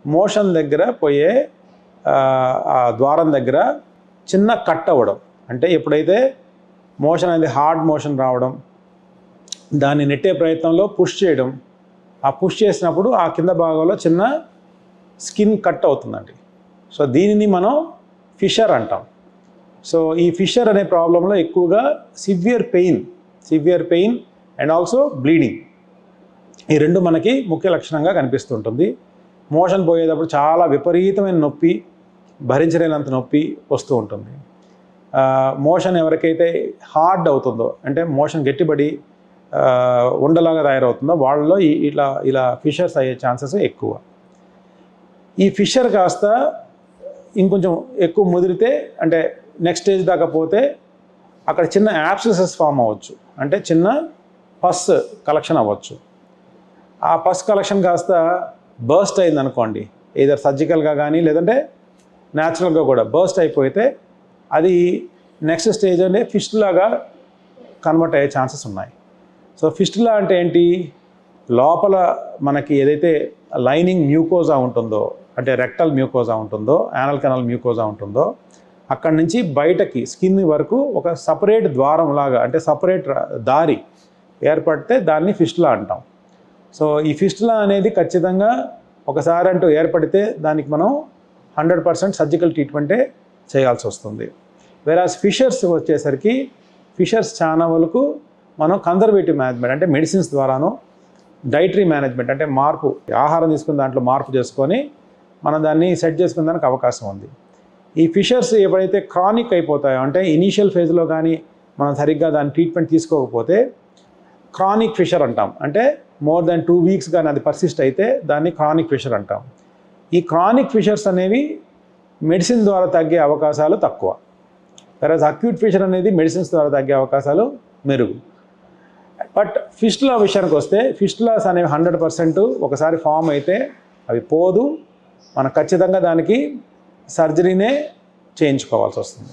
Motion దగ్గర పోయే ఆ ద్వారం దగ్గర చిన్న కట్ అవ్వడం. అంటే ఎప్పుడైతే మోషన్ అనేది హార్డ్ మోషన్ రావడం, దాన్ని నెట్టే ప్రయత్నంలో పుష్ చేయడం, ఆ పుష్ చేసినప్పుడు ఆ కింద భాగంలో చిన్న స్కిన్ కట్ అవుతుందండి. సో దీనిని మనం ఫిషర్ అంటాం. సో ఈ ఫిషర్ అనే ప్రాబ్లంలో ఎక్కువగా severe pain and also bleeding, ఈ రెండు మనకి ముఖ్య లక్షణంగా కనిపిస్తుంటుంది. మోషన్ పోయేటప్పుడు చాలా విపరీతమైన నొప్పి, భరించలేనంత నొప్పి వస్తూ ఉంటుంది. మోషన్ ఎవరికైతే హార్డ్ అవుతుందో, అంటే మోషన్ గట్టిపడి ఉండలాగా తయారవుతుందో వాళ్ళలో ఇలా ఫిషర్స్ అయ్యే ఛాన్సెస్ ఎక్కువ. ఈ ఫిషర్ కాస్త ఇంకొంచెం ఎక్కువ ముదిరితే, అంటే నెక్స్ట్ స్టేజ్ దాకా పోతే అక్కడ చిన్న యాబ్సెసెస్ ఫామ్ అవ్వచ్చు, అంటే చిన్న పస్ కలెక్షన్ అవ్వచ్చు. ఆ పస్ కలెక్షన్ కాస్త బర్స్ట్ అయింది అనుకోండి, ఏదర్ సర్జికల్గా కానీ లేదంటే న్యాచురల్గా కూడా బర్స్ట్ అయిపోతే అది నెక్స్ట్ స్టేజ్ అంటే ఫిస్టులాగా కన్వర్ట్ అయ్యే ఛాన్సెస్ ఉన్నాయి. సో ఫిస్టులా అంటే ఏంటి, లోపల మనకి ఏదైతే లైనింగ్ మ్యూకోజా ఉంటుందో, అంటే రెక్టల్ మ్యూకోజా ఉంటుందో, యానల్ కెనాల్ మ్యూకోజా ఉంటుందో, అక్కడి నుంచి బయటకి స్కిన్ వరకు ఒక సపరేట్ ద్వారం లాగా, అంటే సపరేట్ దారి ఏర్పడితే దాన్ని ఫిస్టులా అంటాం. సో ఈ ఫిస్టులా అనేది ఖచ్చితంగా ఒకసారి అంటూ ఏర్పడితే దానికి మనం 100% సర్జికల్ ట్రీట్మెంటే చేయాల్సి వస్తుంది. వేరాస్ ఫిషర్స్ వచ్చేసరికి, ఫిషర్స్ చాలా వరకు మనం కన్జర్వేటివ్ మేనేజ్మెంట్, అంటే మెడిసిన్స్ ద్వారానో డైటరీ మేనేజ్మెంట్, అంటే ఆహారం తీసుకున్న దాంట్లో మార్పు చేసుకొని మనం దాన్ని సెట్ చేసుకునే దానికి అవకాశం ఉంది. ఈ ఫిషర్స్ ఎప్పుడైతే క్రానిక్ అయిపోతాయో, అంటే ఇనీషియల్ ఫేజ్లో కానీ మనం సరిగ్గా దాని ట్రీట్మెంట్ తీసుకోకపోతే క్రానిక్ ఫిషర్ అంటాం. అంటే మోర్ దాన్ 2 weeks కానీ అది పర్సిస్ట్ అయితే దాన్ని క్రానిక్ ఫిషర్ అంటాం. ఈ క్రానిక్ ఫిషర్స్ అనేవి మెడిసిన్ ద్వారా తగ్గే అవకాశాలు తక్కువ. వెరాజ్ అక్యూట్ ఫిషర్ అనేది మెడిసిన్స్ ద్వారా తగ్గే అవకాశాలు మెరుగు. బట్ ఫిస్టులా విషయానికి వస్తే, ఫిస్టులాస్ అనేవి 100% ఒకసారి ఫామ్ అయితే అవి పోదు, మనం ఖచ్చితంగా దానికి సర్జరీనే చేయించుకోవాల్సి వస్తుంది.